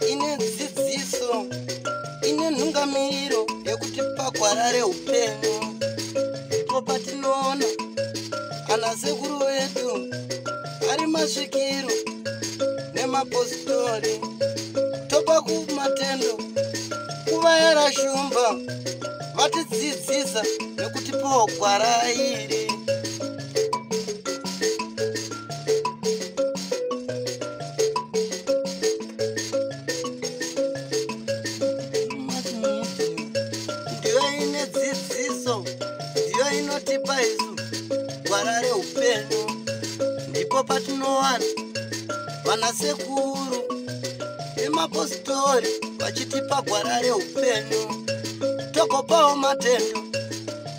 ine dzidziso ine nhungamiro yekuti pagwarare upenyu ndipo patinoona ana sekuru vedu ari masvikiro nemapositori topa kumatendo kuvayara shumba vatidzidzisa nekutipawo gwara iri. Ndiyo inotipa isu gwara reupenyu, ndipo patinowana vanasekuru nemapositori vachitipa gwara reupenyu. Tokopawo matendo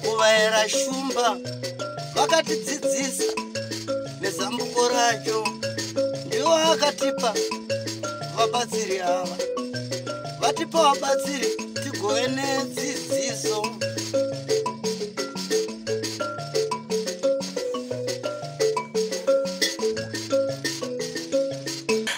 kuvayera shumba vakatidzidzisa nezambuko racho. Ndiwo akatipa vabatsiri ava, vatipa vabatsiri tigove nedzidziso.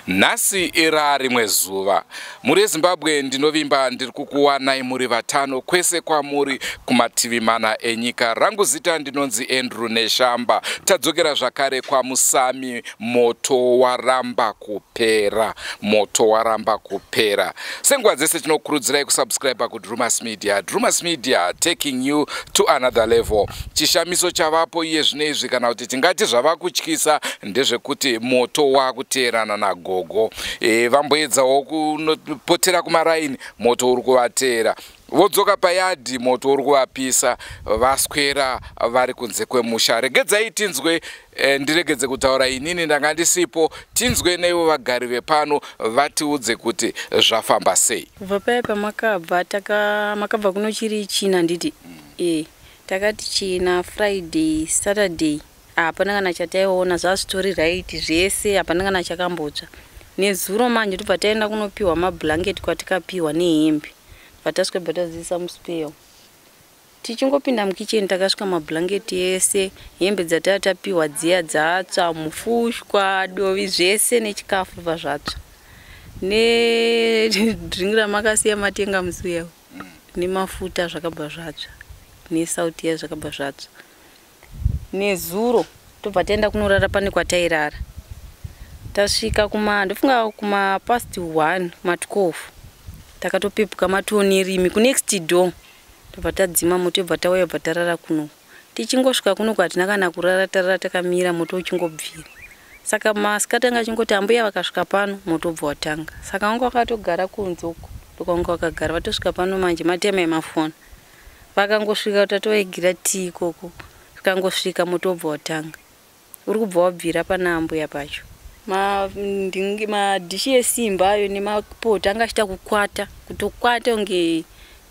Nhasi era rimwe zuva muri Zimbabwe ndinovimba ndiri kukuwanai muri vatano kwese kwamuri kumativi mana enyika. Rangu zita ndinonzi Andrew Neshamba. Tadzokera zvakare kwaMusami. Moto waramba kupera, moto waramba kupera. Senguva dzese tinokurudzirai kusubscribe kuDrumas Media. Drumas Media, taking you to another level. Chishamiso chavapo iye zvinezvi kana kuti tingati zvavakutyisa ndezvekuti moto wakuteerana naGogo. Vamboedzawo kunopotera kumaraini, moto uri kuvateera. Vodzoka payadhi, moto uri kuvapisa. Vaswera vari kunze kwemusha. Regedzai tinzwe, ndiregedze kutaura inini ndanga ndisipo. Tinzwe naivo vagari vepano vatiudze kuti zvafamba sei. Kubva paya pamakabva makabva kuno chiri China nditi. Takati China Friday, Saturday. Hapana kana chataiona zvastory right zvese, hapana kana chakambotsva. Nezuro manje tobva taenda kunopiwa mablanketi kwatikapiwa nehembe. Vatasvika batadzisa muspeyo. Tichingopinda mukicheni takasvika mablanketi ese, hembe dzatatapiwa dziya dzatsva, mufushwa, dovi zvese nechikafu zvazvatsva. Nedringi ramakasiya matenga musuya. Nemafuta zvakabva zvatsva. Nesauti yazvakabva zvatsva. Nezuro tobva taenda kunorara pane kwatairara. Tasvika ndofunga kuma past 1 ma12 takatopepuka matoni rimi ku next door. Tobva tadzima moto tobva tauya bva tarara kuno. Tichingosvika kuno kwatina kana kurara tarara takamira moto uchingobvira. Saka masikati anga chingoti ambuya vakasvika pano moto bva watanga. Saka vanga vakatogara kunze uko ndokanga vakagara. Vatosvika pano manje matema emafoni. Vakangosvika tatoegira tii ikoko. Kangosvika moto bva watanga. Uri kubva wabvira pana ambuya pacho. Madhishi esimba ayo nemapoto anga achita kukwata, kutokwata unge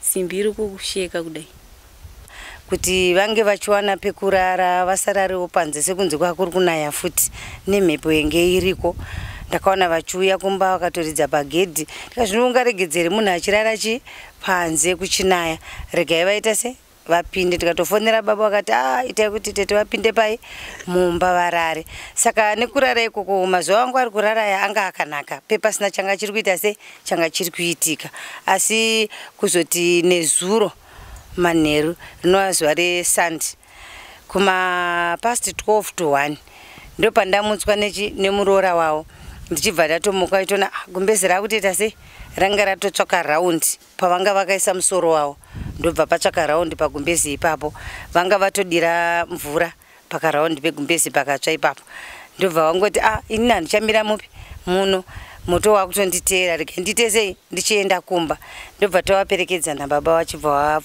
simbi iri kusheka kudai. Kuti vange vachiwana pekurara vasararewo panze sekunze kwakuri kunaya futi nemhepo yenge iriko. Ndakaona vachiuya kumba vakatoridza pagedhi. Ndikazvinongaregedzere munhu achirara panze kuchinaya. Regai vaita se vapinde. Tikatofonera baba vakati itai kuti tete vapinde pai mumba varare. Saka nekurara ikoko mazuva angu ari kurara anga akanaka. Pepasina changa chiri kuita se changa chiri kuitika. Asi kuzoti nezuro manheru rinova zuva reSunday kuma past 12 to 1 ndo pandamutswa nemuroora wavo. Ndichibva ndatomuka itona gumbezi rakutoita se ranga ratotsvaka raundi pavanga vakaisa musoro wavo. Ndobva patsvaka raundi pagumbezi ipapo. Vanga vatodira mvura pakaraundi pegumbezi pakatsva ipapo. Ndobva vangoti ini handichamira mupi muno moto wakutonditeera rege ndite sei ndichienda kumba. Ndobva tavaperekedza nababa vachibva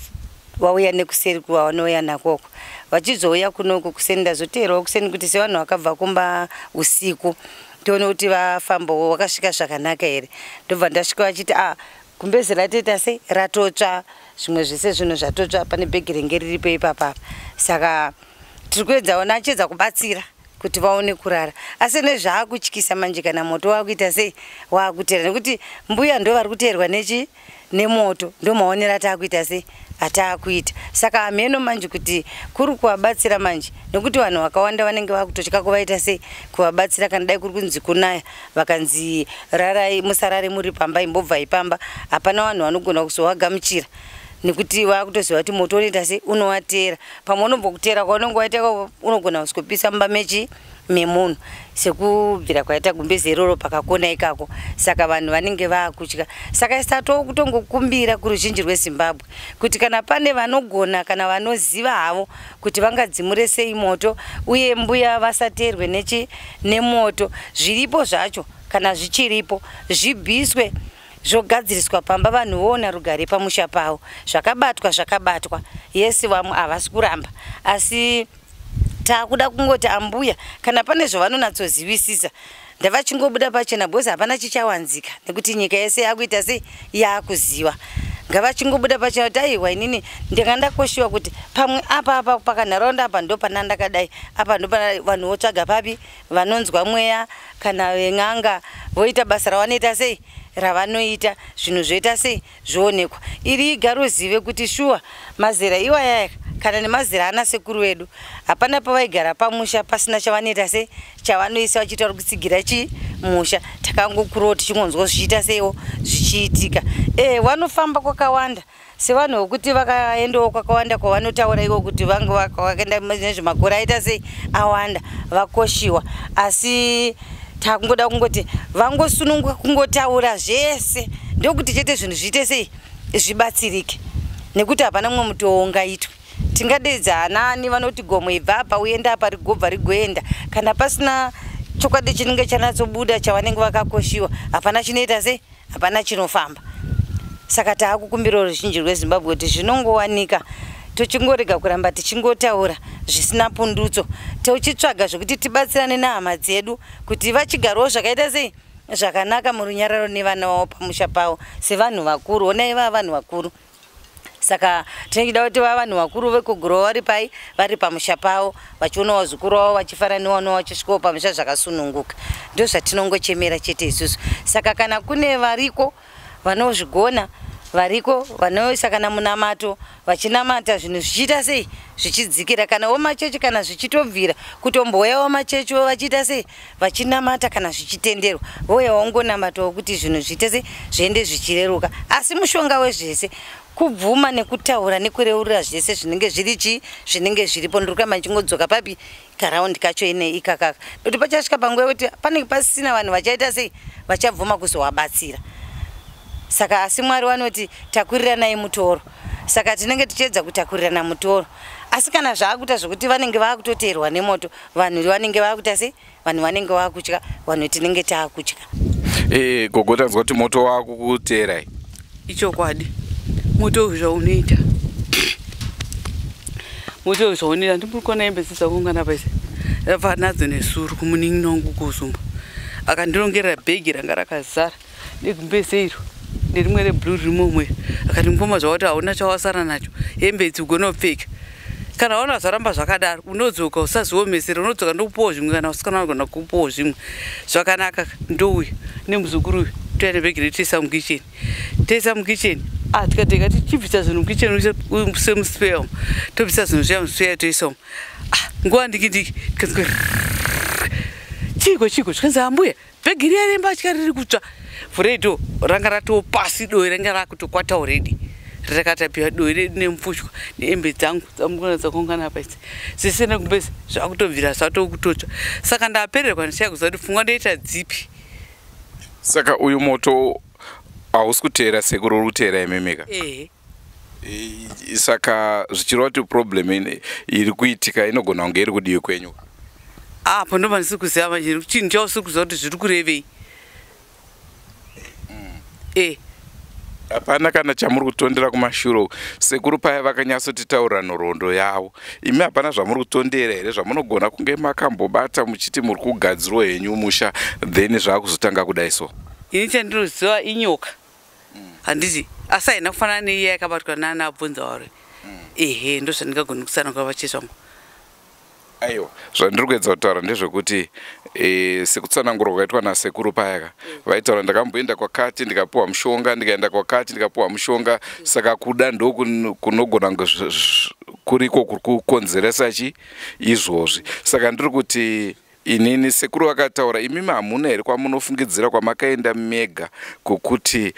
vauya nekuseri kwavanouya nakoko. Vachizouya kunoko kuseni ndazoteerawo kuseni kuti sevanhu vakabva kumba usiku tione kuti vafambawo vakasvika zvakanaka here. Ndobva ndasvika vachiti gumbezi ratoita sei ratotsva, zvimwe zvese zvinhu zvatotsva, pane bhegi renge riripo ipapa. Saka tiri kuedzawo achiedza kubatsira kuti vaone kurara. Asi nezvaakutyisa manje kana moto wakuita sei wakuteera, nekuti mbuya ndo vari kuteerwa nemoto, ndo maonera taakuita sei ataakuita. Saka ameno manje kuti kuri kuvabatsira manje nekuti vanhu vakawanda vanenge vakutotya kuvaita sei kuvabatsira kana dai kuri kunzi kunaya vakanzi rarai musarare muri pamba imbobva ipamba hapana vanhu vanogona kuzovagamuchira nekuti vakutoziva kuti moto unoita sei unowatera pamwe unombokutera kwaunenge waita unogona kuzopisa mumba memunhu sekubvira kwaita gumbezi iroro pakakona ikako. Saka vanhu vanenge vaakutya. Saka isatowo kutongokumbira kuruzhinji rweZimbabwe kuti kana pane vanogona kana vanoziva havo kuti vangadzimure sei moto uye mbuya vasateerwe nemoto zviripo zvacho kana zvichiripo zvibviswe zvogadziriswa pamba vanhu voona rugare pamusha pavo zvakabatwa yesi vamwe havasi kuramba asi taakuda kungoti ambuya kana pane zvavanonatsozivisisa ndavachingobuda pachena bhozi hapana chichawanzika nekuti nyika yese yakuita sei yakuziva ngavachingobuda pachena kuti aiwa inini ndingandakoshiwa kuti pamwe apa pakanharaunda apa ndo pana ndakadai apa ndo pana vanhu votsvaga papi vanonzwa mweya kana veng'anga voita basa ravanoita sei ravanoita zvinhu zvoita sei zvoonekwa iri igaro zive kuti shuwa mazera iwaya kana nemazera ana sekuru vedu hapana pavaigara pamusha pasina chavanoita sei chavanoisa vachiita kutsigira chimusha takangokurawo tichingonzwa zvichiita seiwo zvichiitika vanofamba kwakawanda sevanhu vokuti vakaendawo kwakawanda kwavanotaura ivo kuti vange vakaenda nezvemakore aita sei awanda vakoshiwa asi takungoda kungoti vangosununguka kungotaura zvese ndokuti chete zvinhu zviite sei zvibatsirike nekuti hapana mumwe mutoo ungaitwe tingadedza anani vanoti gomo ibva apa uenda apa rigobva rigoenda kana pasina chokwadi chinenge chanatsobuda chavanenge vakakoshiwa hapana chinoita sei hapana chinofamba. Saka taakukumbira ruzhinji rweZimbabwe kuti zvinongowanika tochingorega kuramba tichingotaura zvisina pundutso tochitsvaga zvokuti tibatsirane nehama dzedu kuti vachigarawo zvakaita sei zvakanaka murunyararo nevana vavo pamusha pavo sevanhu vakuru onai vava vanhu vakuru. Saka tinechida kuti vava vanhu vakuru vekugurawo vari pai vari pamusha pavo vachionawo zvikuru vavo vachifaraniwanawo vachisvikawo pamusha zvakasununguka ndo zvatinongochemera chete isusu. Saka kana kune variko vanozvigona variko vanoisa kana munamato vachinamata zvinhu zvichiita sei zvichidzikira kana womachechi kana zvichitobvira kutombouyawo machechi vachiita sei vachinamata kana zvichitenderwa vouyawo ngonamatawo kuti zvinhu zviite sei zviende zvichireruka asi mushonga wezvese kubvuma nekutaura nekureurira zvese zvinenge zviri zvinenge zviripo ndorukama chingodzoka papi karaundi kacho ine ikakaka kuti pachasvika panguva yekuti panenge pasina vanhu vachaita sei vachabvuma kuzowabatsira. Saka asi Mwari vanoti takuriranai mutoro. Saka tinenge tichedza kutakurirana mutoro asi kana zvaakuita zvokuti vanenge vakutoteerwa nemoto vanhu vanenge vakuita sei vanhu vanenge vakutya vanhu tinenge taakutya. Gogo tanzwa kuti moto wakukuteerai ichokwadi moto zvaunoita moto zvaunoita ndimurikona embesisa kungana paise rabva nadzo nesuru kumuningi nongu kuzumba akandirongerera bhegi ranga rakazara negumbeze iro nerimwe reblue rimomwe akati mboma zvakuti hauna chawasara nacho hembe idzi ugona kupfeka kana waona zvaramba zvakadaro unodzoka usaziomesera unodzoka ndokupawo zvimwe kana usikana unogona kupawo zvimwe zvakanaka ndouya nemuzukuru uyu toya nebhegi retoisa mukicheni tikateka tichibvisa zvinhu mukicheni semuspeya tobvisa zvinhu zviya muspeya toisamo nguva ndiki kanzwa chiko zvikanzi ambuya bhegi riya rembatya riri kutsva furedo ranga ratoo pasi doi ranga rakutokwata already rakatapiwa doi redu nemupfushwa neembe dzangu dzamukona dzakungana paisi zvese nekumbezi zvakutobvira zvatokutotsva saka ndapererwa ndichaya kuziva kuti pfungwa ndoita dzipi. Saka uyu moto hausi kuteera sekuru uri kuteera imemeka saka zvichireva kuti problem iri kuitika inogona kunge iri kudivi kwenyu apo ndo pandisi kuziva manje chinhu chausiri kuziva kuti zviri kurevei hapana kana chamuri kutondera kumashure sekuru paya vakanyatsotitaurira nhoroondo yavo imi hapana zvamuri kutondera here zvamunogona kunge makambobata muchiti muri kugadzirwa henyu musha then zvakuzotanga kudai so. Ini chandinoziva inyoka handiti asi haina kufanana neiya yakabatwa naanabvunza wari ndo zvandingagona kusana kwavachesvamo. Aiwa zvandiri kuedza kutaura ndezvekuti sekutsanangurwa kwaitwa nasekuru payaka vaitaura ndakamboenda kwakati ndikapuwa mushonga, ndikaenda kwakati ndikapuwa mushonga, saka kuda ndo kunogona kuriko kuri kukonzeresa izvozvi. Saka ndiri kuti inini sekuru vakataura imimi hamuna here kwamunofungidzira kwamakaenda mega kwokuti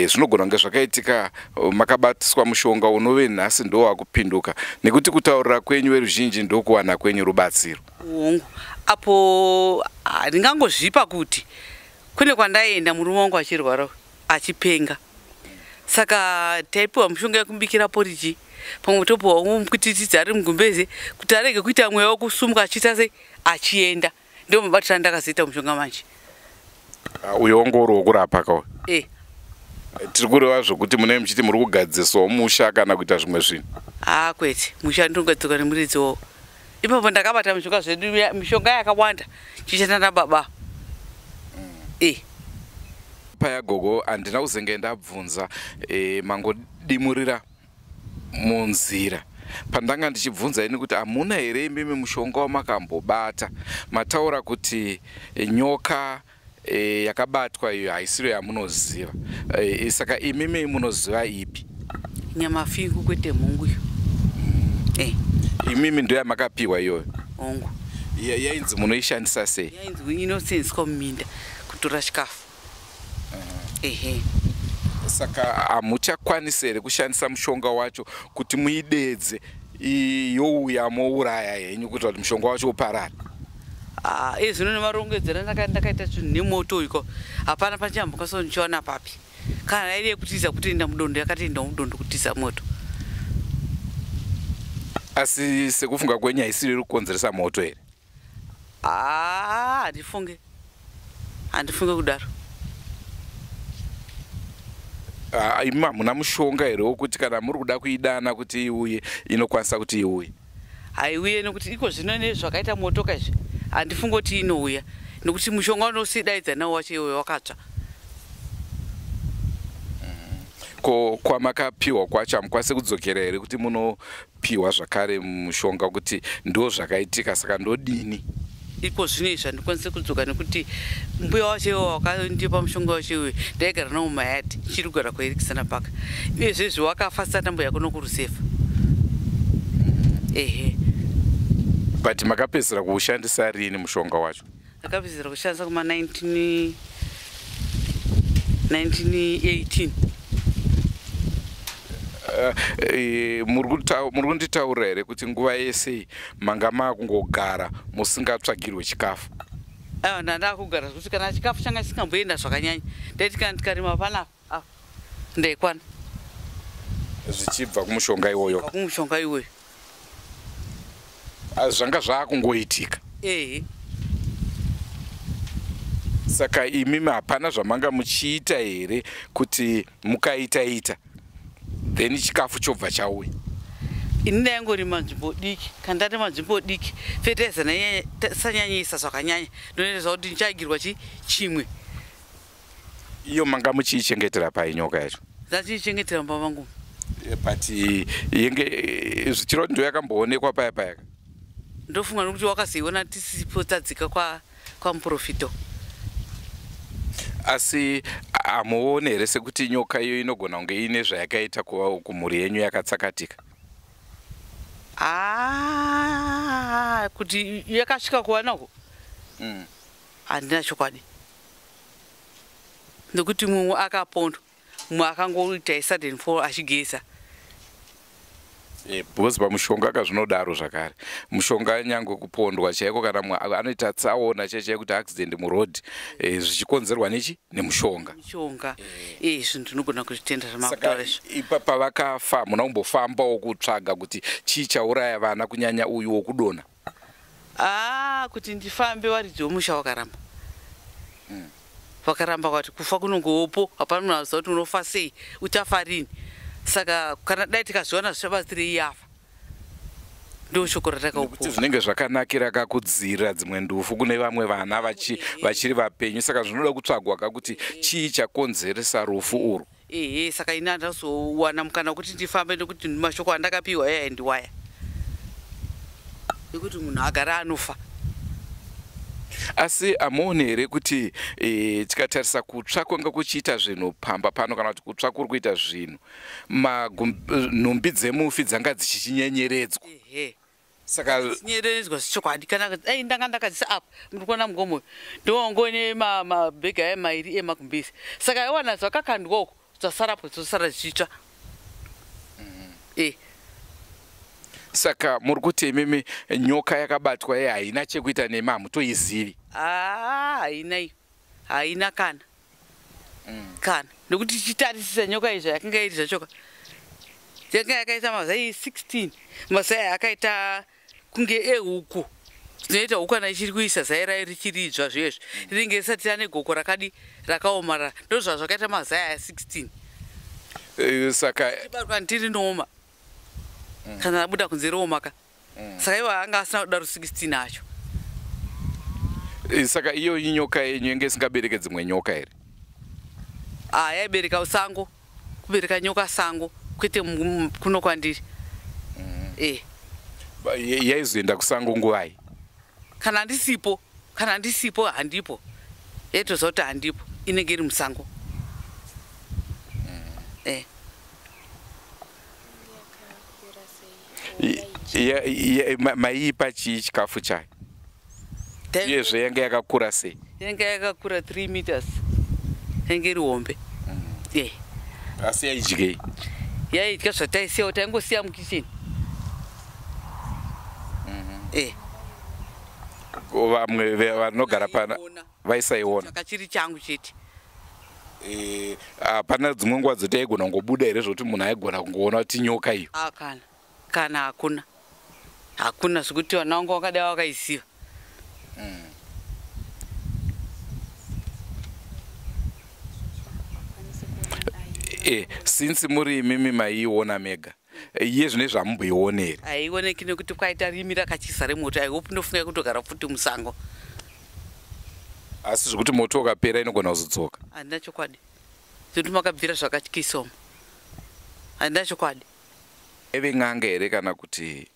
zvinogona kunge zvakaitika makabatiswa mushonga unove nhasi ndo wakupinduka, nekuti kutaurira kwenyu veruzhinji ndokuwana kwenyu rubatsiro. Apo ndingangozvipa kuti kune kwandaenda murume wangu achirwara achipenga, saka taipiwa mushonga yekumbikira poriji, pamwe topiwa mukutitidzi ari mugumbeze kuti arege kuita mweya wokusumuka achiita sei achienda. Ndio mabatira ndakazoita mushonga manje. Uyo wangu uri wokurapa kawo? Tiri kureva zvokuti munenge muchiti muri kugadzisawo musha kana kuita zvimwe zvinhu? Kwete, musha ndinogadzirwa nemuridzi wawo. Ipapo ndakabata mishonga zvedu, mishonga yakawanda chichenda nababa. Paya gogo handina kuzenge ndabvunza mangodimurira munzira. Pandanga ndichibvunza ini kuti hamuna here imimi mushonga wamakambobata, mataura kuti nyoka yakabatwa iyo haisiro yamunoziva, saka imimi munoziva ipi? Nyamafingu kwete mungu iyo. Imimi ndo yamakapiwa iyoyo? Ongo. Yainzi munoishandisa sei? Yainzi inosenzeswa muminda kutora chikafu. Saka hamuchakwanisi here kushandisa mushonga wacho kuti muidedze youya mouraya henyu kuitira kuti mushonga wacho uparare? Zvino nemarongedzero ndakaita chinhu nemoto iko hapana pachambokaso ndichiwana papi. Kana iri yekutiza kutoenda mudondo yakatoenda mudondo kutiza moto. Asi sekufunga kwenyu haisiri iri kukonzeresa moto here? Handifunge kudaro. Imi hamuna mushonga here wokuti kana muri kuda kuidana kuti iuye inokwanisa kuti iuye? Haiuye nekuti iko zvino nezvakaita moto kaizvi handifunge kuti inouya, nekuti mushonga unosidaidza nawo wacho iwe wakatsva. Kwamakapiwa kwacho hamukwanisi kudzokera here kuti munopiwa zvakare mushonga kuti ndo zvakaitika, saka ndodini? Iko zvino izvi handikwanisi kudzoka nekuti mbuya wacho iwe wakandipa mushonga wacho iwe ndaigara nawo mumayadhi chiri kugara kwairikisana paka, uyezvezvi wakafa satambuya kuno kurusefa. But makapedzera kuushandisa rini mushonga wacho? Ndakapedzera kushandisa kuma 1918. Muri kunditaurira here kuti nguva yese manga makungogara musingatsvagirwe chikafu? Ndakugara kuti kana chikafu changa chisingamboenda zvakanyanya ndaiti kana tikarima panapa ndaikwana. Zvichibva kumushonga iwoyo? Kumushonga iwoyo. Zvanga zvaakungoitika? Saka imimi hapana zvamanga muchiita here kuti mukaita then chikafu chobva chauya? Ini ndaingorima nzvimbo diki, kana ndarima nzvimbo diki fertilizer sanyanyisa zvakanyanya ndinoita kuti ndichagirwa chimwe. Iyo manga muchiichengetera pai nyoka yacho? Ndachiichengetera mumba mangu. But zvichiro ndo yakamboonekwa paya? Ndofunga nokuti wakazoiona tisipo tadzika kwamuprofito. Asi hamuoni here sekuti nyoka iyo inogona kunge ine zvayakaita kumhuri yenyu yakatsakatika? Kuti yakasvika kuwanako handina chokwadi, nekuti mumwe akapondwa, mumwe akangoita sudden fall achigeza. Because pamushonga kazvinodaro zvakare, mushonga nyange kupondwa chaiko kana mumwe anoita tsaona chaiye kuti accident muroad zvichikonzerwa nechi? Nemushonga. Mushonga. Izvi ndinogona kuzvitenda zvamakutaura izvo. Ipa pavakafa muna kumbofambawo kutsvaga kuti chii chauraya vana kunyanya uyu wokudonha? Kuti ndifambe waridzi womusha wakaramba. Vakaramba kuti kufa kunongowopo, hapana munhu anoziva kuti unofa sei, uchafa rini. Saka kana dai tikazviona zvichabatsirei yafa. Ndo shoko ratakaupuwa. Kuti zvinenge zvakanakira kakudzira dzimwe ndufu kune vamwe vana vachiri vapenyu, saka zvinoda kutsvagwa kakuti chii chakonzeresa rufu urwu. Saka ini handazowana mukana kuti ndifambe nekuti mashoko andakapiwa ndiwaya. Nekuti munhu agara anofa. Asi amuone here kuti tikatarisa kutsva kwanga kuchiita zvinhu pamba pano kana kuti kutsva kuri kuita zvinhu nhumbi dzemufi dzanga dzichinyenyeredzwa. Saka nyeredzwa zvichokwadi kana ndanga ndakadzisa apa muri kuona mugomo ndongone mabhega emairi emakumbisi saka iwana zvakakandwa uko zvasarapo zvosara zvichitsva. Saka muri kuti imimi nyoka yakabatwa haina chekuita nemi hamutoizivi? Haina kana nekuti tichitarisisa nyoka izvo yakanga iri zvachoka yanga yakaita mazai 16 mazai akaita kunge ehuku zvinoita huku kana ichiri kuisa zai rayo richiridzva zvezvo rinenge risati rane goko rakadi rakaomarara ndozva zvakaita mazai aya 16 saka tibatwa ndiri nooma kana rabuda kunze roomaka saka iwo anga asina kudaro 16 acho. Saka iyo inyoka yenyu yange isingabereke dzimwe nyoka here? Yaibereka sango, kubereka nyoka sango kwete kuno kwandiri. Yaizoenda kusango nguwai? Kana ndisipo handipo. Yaitoziva kuti handipo inenge iri musango. Maiipa chii chikafu chayo? Uyezve yanga yakakura sei? Yanga yakakura 3 meters. Yanga iri hombe. Asi yaidyei? Yaidya zvataisiyawo taingosiya mukicheni. Vamwe vanogara pana vaisaiona? Chakachiri changu chete. Hapana dzimwe nguva dzoti aigona kungobuda here zvokuti munhu aigona kungoona kuti nyoka iyo? Kana hakuna zvokuti vana vangu vakadai vakaisiva. Since muri imimi maiiona mega, iye zvine zvamumboiona here? Haioneki nekuti kwaita rimi rakachisa remoto aihope ndofunga kutogara futi musango. Asi zvokuti moto ukapera inogona kuzodzoka? Handina chokwadi zvokuti makabvira zvakatyisawo handina chokwadi. Ive n'anga here kana kuti?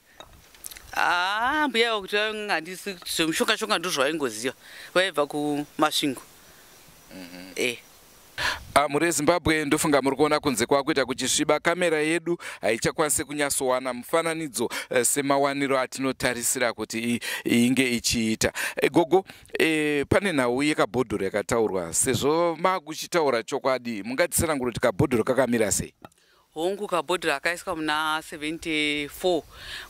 Mbuya kuti handisi zvemushonga ndo zvaingoziva vaibva kumasvingo. Muri eZimbabwe ndofunga muri kuona kunze kwakuita kuchisviba. Kamera yedu haichakwanisi kunyatsowana mufananidzo semawaniro atinotarisira kuti inge ichiita. Gogo, pane nhau yekabhodhoro yakataurwa. Sezvo makuchitaura chokwadi, mungatitsanangura kuti kabhodhoro kakamira sei? Hongu kabhodhoro akaiswa muna 74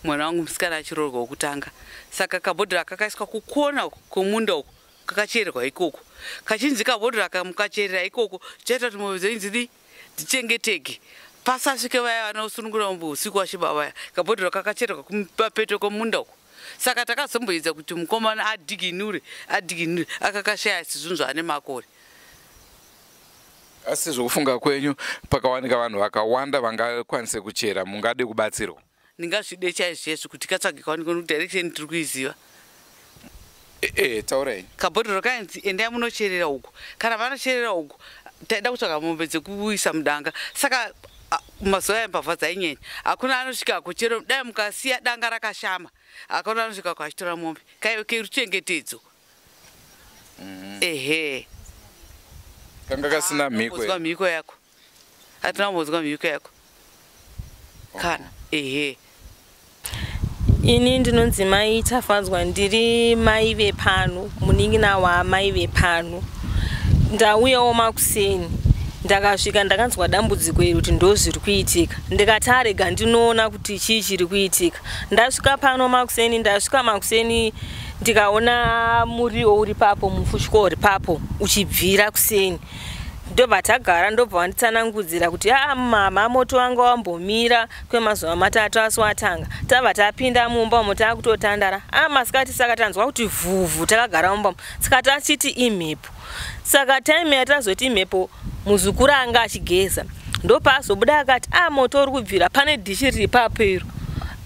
mwana wangu musikana achiroorwa wokutanga. Saka kabhodhoro akakaiswa kukona kwemunda uko kakachererwa ikoko. Kachinzi kabhodhoro akamukacherera ikoko chaita kuti mwoyo dzenyu dzichengeteke. Pasasvike vaya vanosunungura usiku wachiba vaya. Kabhodhoro kakachererwa kumapeto kwemunda uko. Saka takazomboedza kuti mukomana adiginure akakashaya zvinhu zvaane makore. Asi zvokufunga kwenyu pakawanika vanhu vakawanda vangakwanise kuchera, mungade kubatsirwa? Ndingazvide chaizvo kuti katsvage kawanikwa nekuti direction tiri kuiziva. Taurai. Kabhodhoro kainzi endai munocherera uko. Kana vanocherera uko taida kutsvaga mombe dzekuisa mudanga. Saka mazuva embavha dzainyenya hakuna anosvika kuchera dai mukasiya danga rakashama hakuna anosvika kwachitora mombe keruchengetedzo. Kanga kasina mhiko yako. Hatina mbozwa mhiko yako. Kana ini ndinonzi mai Tafanzwa, ndiri mai vepano, munin'ina wamai vepano. Ndauyawo makuseni ndakasvika ndakanzwa dambudziko iri kuti ndozviri kuitika. Ndikati arega ndinoona kuti chii chiri kuitika. Ndasvika pano makuseni, ndasvika makuseni ndikaona muriwo uri papo, mufutyo uri papo uchibvira kuseni. Ndobva tagara ndobva vanditsanangudzira kuti mama moto wanga wambomira kwemazuva matatu asi watanga. Tabva tapinda mumba umo takutotandara. Masikati saka tanzwa kuti vhuvhu takagara mumba. Saka tachiti imhepo. Saka time yatazoti imhepo muzukuru anga achigeza. Ndopazobuda akati moto uri kubvira pane dhishi riri papo iro.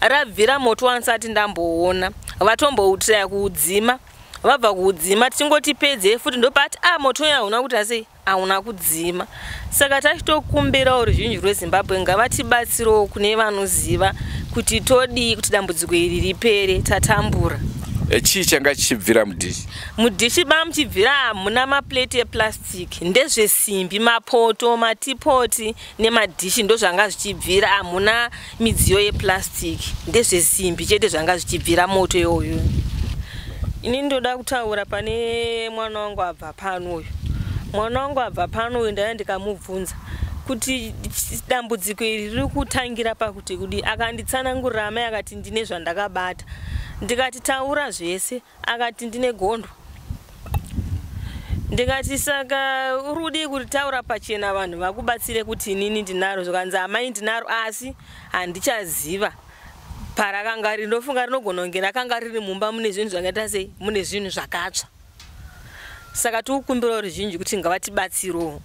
Rabvira moto wansati ndamboona. Vatomboutira kuudzima. Vabva kuudzima tichingoti pedze futi ndopati moto uyu hauna kuita sei? Hauna kudzima. Saka tachitokumbirawo ruzhinji rweZimbabwe ngavatibatsirewo kune vanoziva kuti todi kuti dambudziko iri ripere, tatambura. chii changa chichibvira mudhishi? Mudhishi muchibvira hamuna maplate eplastic, ndezvesimbi, mapoto, matipoti nemadhishi ndo zvanga zvichibvira, hamuna midziyo yeplastic, ndezvesimbi chete zvanga zvichibvira moto iyoyo. Ini ndoda kutaura pane mwana wangu abva pano uyu. Mwana wangu abva pano uyu ndaya ndikamubvunza kuti dambudziko iri riri kutangira pakuti kudi, akanditsanangurira amai akati ndine zvandakabata. Ndikati taura zvese, akati ndine gondo. Ndikati saka urudi kuti taura pachena vanhu vakubatsire kuti inini ndinaro, zvakanzi amai ndinaro asi handichaziva parakanga riri. Ndofunga rinogona kunge rakanga riri mumba mune zvinhu zvakaita sei, mune zvinhu zvakatsva. Saka tikukumbira ruzhinji kuti ngavatibatsirewo.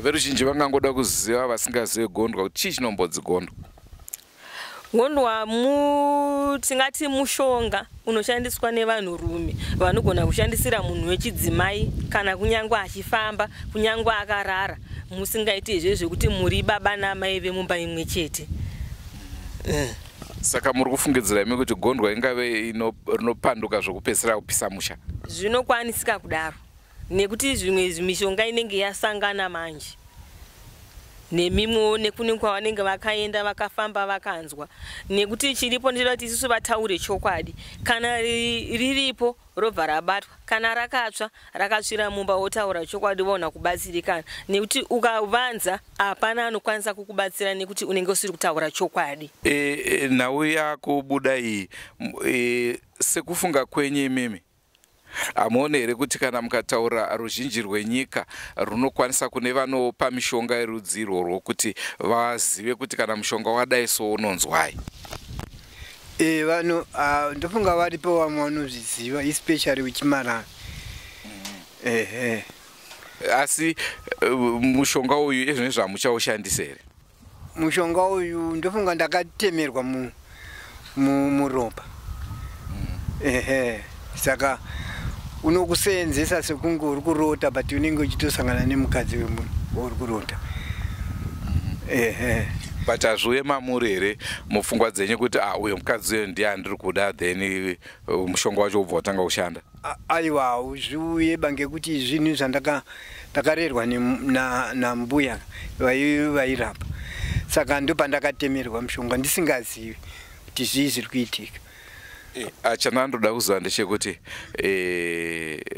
Veruzhinji vangangoda kuziva vasingazive gondwa kuti chii chinombodzi gondwa? Gondwa tingati mushonga unoshandiswa nevanhurume vanogona kushandisira munhu wechidzimai kana kunyangwa achifamba, kunyangwa akarara, musingaiti izvezvo kuti muri baba namai vemumba imwe chete. Saka muri kufungidzira imi kuti gondwa ingave rinopanduka zvokupedzisira kupisa musha? Zvinokwanisika kudaro, nekuti zvimwe mishonga inenge yasangana manje nemimwewo nekune kwavanenge vakaenda vakafamba vakanzwa. Nekuti chiripo ndinoda kuti isusu vataure chokwadi, kana riripo robva rabatwa, kana rakatsva rakatsvira mumba wotaura chokwadi vaona kubatsirikana. Nekuti ukavanza hapana anokwanisa kukubatsira nekuti unenge usiri kutaura chokwadi. Nhau yakubuda iyi sekufunga kwenye imimi, hamuone here kuti kana mukataura ruzhinji rwenyika runokwanisa kune vanopa mishonga yerudzi irworwo kuti vazive kuti kana mushonga wadai so unonzwai? Vanhu ndofunga varipo vamwe vanozviziva, especially wechimarara. Asi mushonga uyu ezvine zvamuchaushandisa here? Mushonga uyu ndofunga ndakatemerwa muropa. Saka unokusenzesa sekunge uri kurota, but unenge uchitosangana nemukadzi wemunhu uri kurota. But hazviuye mamuri here mupfungwa dzenyu kuti uyo mukadzi uyo ndiye andiri kuda, then mushonga wacho ubva watanga kushanda? Aiwa, hazviuye ngekuti zvinhu zvandakarerwa nambuya vairapa. Saka ndopandakatemerwa mushonga ndisingazivi kuti zvii zviri kuitika. Chandandoda kuziva ndechekuti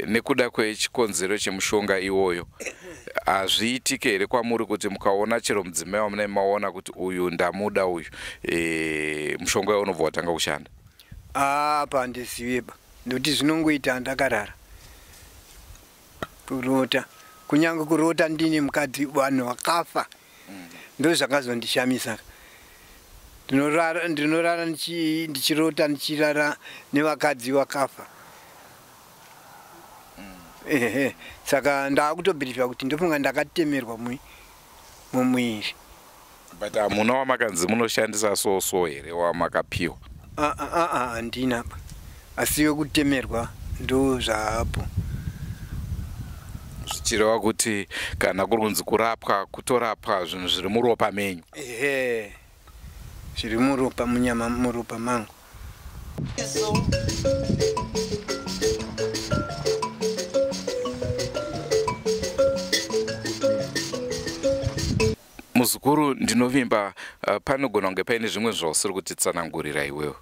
nekuda kwechikonzero chemushonga iwoyo hazviitike here kwamuri kuti mukaona chero mudzimai wamunai maona kuti uyu ndamuda uyu, mushonga uyo unobva watanga kushanda? Apa handiziveba, ndokuti zvinongoita ndakarara kurota, kunyange kurota ndine mukadzi vanhu vakafa, ndo zvakazondishamisa. Ndinorara ndichirota ndichirara nevakadzi vakafa. Saka ndakutobhirifya kuti ndofunga ndakatemerwa mumwiri. But hamuna wamakanzi munoshandisa so here wamakapiwa? Handina pa, asi wekutemerwa ndo zvaapo. Zvichireva kuti kana kuri kunzi kurapwa, kutorapwa zvinhu zviri muropa menyu? Zviri muropa, munyama, muropa mangu. Muzukuru, ndinovimba panogona kunge paine zvimwe zvausiri kutitsanangurira iwewe,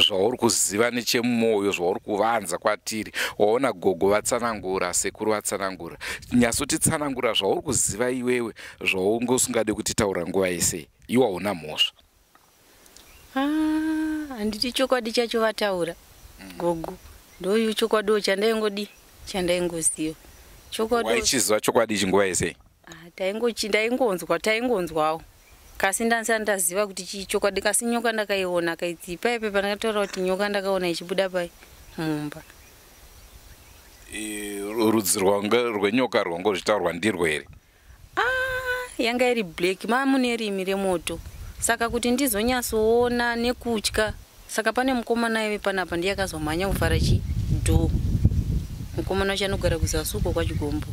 zvauri kuziva nechemwoyo, zvauri kuvanza kwatiri. Waona gogo vatsanangura, sekuru vatsanangura, nyasotitsanangura zvauri kuziva iwewe zvaunge usingade kutitaura nguva yese. Iwe hauna mhosva. Handiti chokwadi chacho vataura gogo ndoyo chokwadi chandaingoziva. Waichiziva chokwadi chinguva yese? Taingonzwawo, kasi ndansana ndaziva kuti chii chokwadi. Kasi nyoka ndakaiona kaiti paipe pandakataura kuti nyoka ndakaona ichibuda pai mumba. Rudzi rwenyoka rwangozvitaurwa ndirwo here? Yanga iri black, mune rimi remoto. Saka kuti ndizonyatsoona nekutya, saka pane mukomana iwe panapa ndiye akazomhanya kuvhara chidhoo. Mukomana wacho anogara kuzasuko kwachigombo.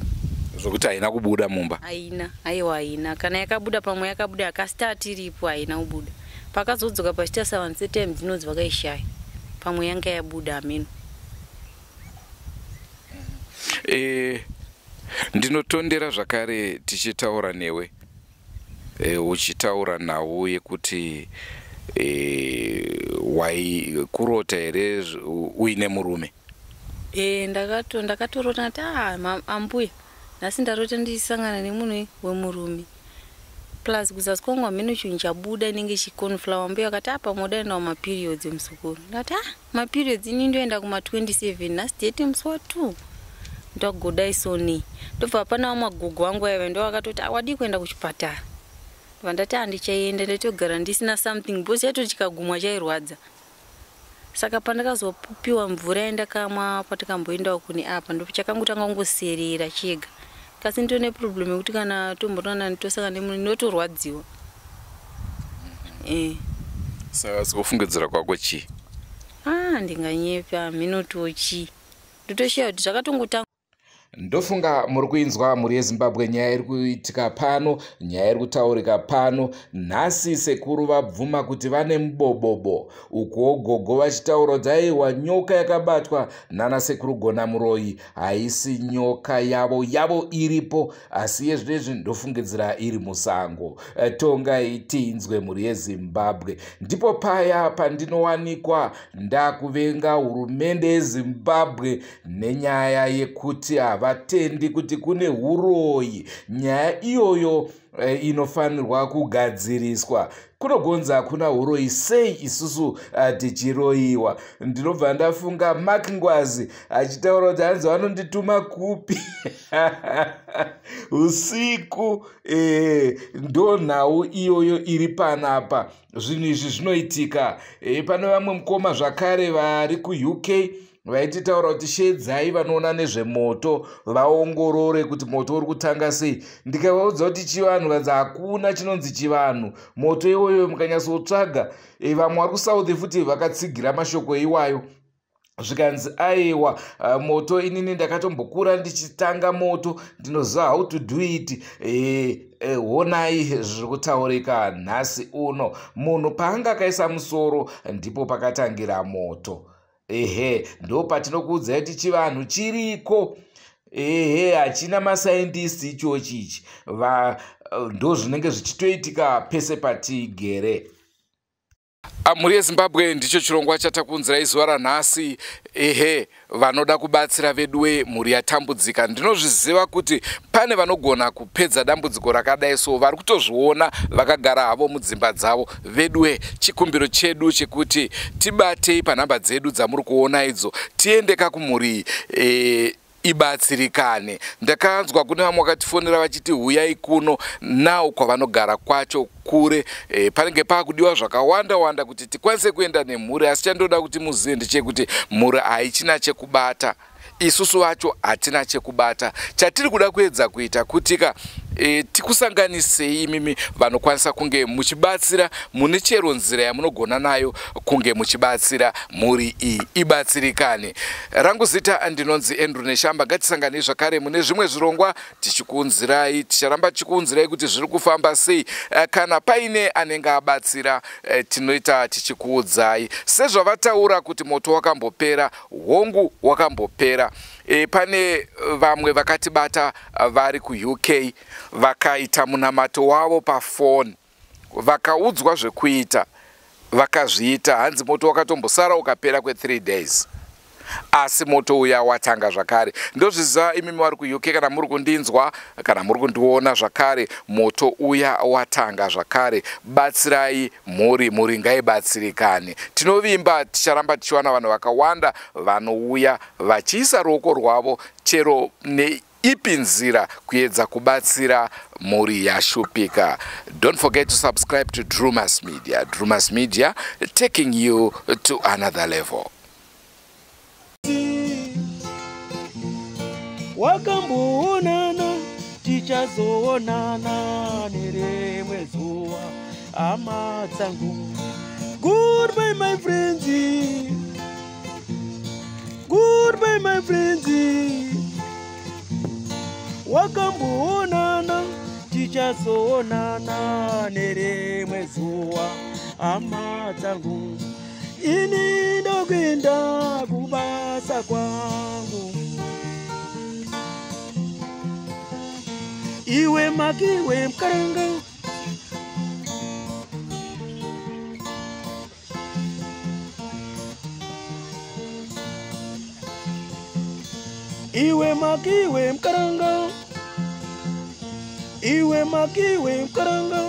Zvokuti haina kubuda mumba? Haina, aiwa haina. Kana yakabuda pamwe yakabuda yakasitati iripo, haina kubuda. Pakazodzoka pachita 7 times dzinonzi vakaishaya. pamwe yanga yabuda ameno. Ndinotondera zvakare tichitaura newe. Uchitaura nawo yekuti kurota here uine murume. Ndakatorota nati ambuya nhasi ndarota ndichisangana nemunhu wemurume. Plus kuzasi kwangu ameno chinhu chabuda inenge chiconflower. Mbuya akati apa modainawo maperiods emusukuru. Ndati maperiods ini ndoenda kuma27 nhasi date musi wa2. Ndogodai soni. Ndobva pana magogo wangu aiva ndo akatoti wadi kuenda kuchipatara. Ndati handichaenda ndotogara ndisina something because yaito chikagumwa chairwadza. Saka pandakazopupiwa mvura yandakamwa patikamboendawo kune apa ndochakangotanga kungoserera chega. Kasi ndine problem yekuti kana tombotana nditosanga nemunhu ndinotorwadziwa. Saka sikufungidzira kwako chi? Ndinganyepa minotochi. Ndotoshiya kuti zvakatongotanga. Ndofunga muri kuinzwa muri yeZimbabwe nyaya iri kuitika pano, nyaya iri kutaurika pano. Nhasi sekuru vabvuma kuti vane mubobobo. Uko gogo vachitaura kuti aiwa nyoka yakabatwa nana sekuru Gona Muroyi haisi nyoka yavo iripo, asi yezvinezvi ndofungidzira iri musango. Tonga itinzwe muri yeZimbabwe. Ndipo paya pandinowanikwa ndakuvenga hurumende yeZimbabwe nenyaya yekuti vatendi kuti kune huroyi. Nyaya iyoyo inofanirwa kugadziriswa. Kunogonza kuna huroyi sei isusu tichiroyiwa. Ndinobva ndafunga Mark Ngwazi achitaura kuti hanzi vanondituma kupi usiku. Ndo nhau iyoyo iri panapa. Zvinhu izvi zvinoitika. Pane vamwe mukoma zvakare vari kuUK vaititaura kuti shedzai vanoona nezvemoto vaongorore kuti moto uri kutanga sei. Ndikavaudza kuti chivanhu vanzi hakuna chinonzi chivanhu. Moto iwoyo mukanyatsotsvaga, vamwe vari kuSouth futi vakatsigira mashoko iwayo zvikanzi aiwa moto inini ndakatombokura ndichitanga moto ndinoziva how to do it. Honai zviri kutaurika nhasi uno. Munhu paanga akaisa musoro ndipo pakatangira moto. Ndo patinokuudzai kuti chivanhu chiriko. Hachina masaindisti ichochichi. Ndo zvinenge zvichitoitika pese patigere. Muri yeZimbabwe ndicho chirongwa chatakunzirai zuva ranhasi. Vanoda kubatsira veduwe muri yatambudzika. Ndinozviziva kuti pane vanogona kupedza dambudziko rakadai so vari kutozviona vakagara havo mudzimba dzavo. Veduwe, chikumbiro chedu chekuti tibatei panhamba dzedu dzamuri kuona idzo, tiende kakumuri ibatsirikane. Ndakanzwa kune vamwe vakatifonera vachiti huyai kuno nawo kwavanogara kwacho kure. Panenge pakudiwa zvakawanda wanda kuti tikwanise kuenda nemhuri, asi chandoda kuti muzive ndechekuti mhuri haichina chekubata. Isusu vacho hatina chekubata. Chatiri kuda kuedza kuita kutika tikusanganisei imimi vanokwanisa kunge muchibatsira mune chero nzira yamunogona nayo kunge muchibatsira mhuri iyi ibatsirikane. Rangu zita ndinonzi Andrew Neshamba. Ngatisanganei zvakare mune zvimwe zvirongwa tichikuunzirai, ticharamba tichikuunzirai kuti zviri kufamba sei. Kana paine anenge abatsira tinoita tichikuudzai. Sezvavataura kuti moto wakambopera, hongu wakambopera. Pane vamwe vakatibata vari kuUK vakaita munamato wavo pafoni, vakaudzwa zvekuita, vakazviita. Hanzi moto wakatombosara ukapera kwe3 days. Asi moto uya watanga zvakare. Ndozviziva imimi vari kuUK kana muri kundinzwa kana muri kundiona zvakare, moto uya watanga zvakare. Batsirai mhuri ngaibatsirikane. Tinovimba ticharamba tichiwana vanhu vakawanda vanouya vachiisa ruoko rwavo chero ipi nzira kuedza kubatsira mhuri yashupika. Don't forget to subscribe to Drumas Media. Drumas Media, taking you to another level. Wakamboonana tichazoonana nerimwe zuva hama dzangu. Goodbye my friends, goodbye my friends. Wakamboonana tichazoonana nerimwe zuva hama dzangu. ini ndokwenda kubasa kwangu. Iwe makiwe mkaranga, iwe makiwe mkaranga, iwe makiwe mkaranga.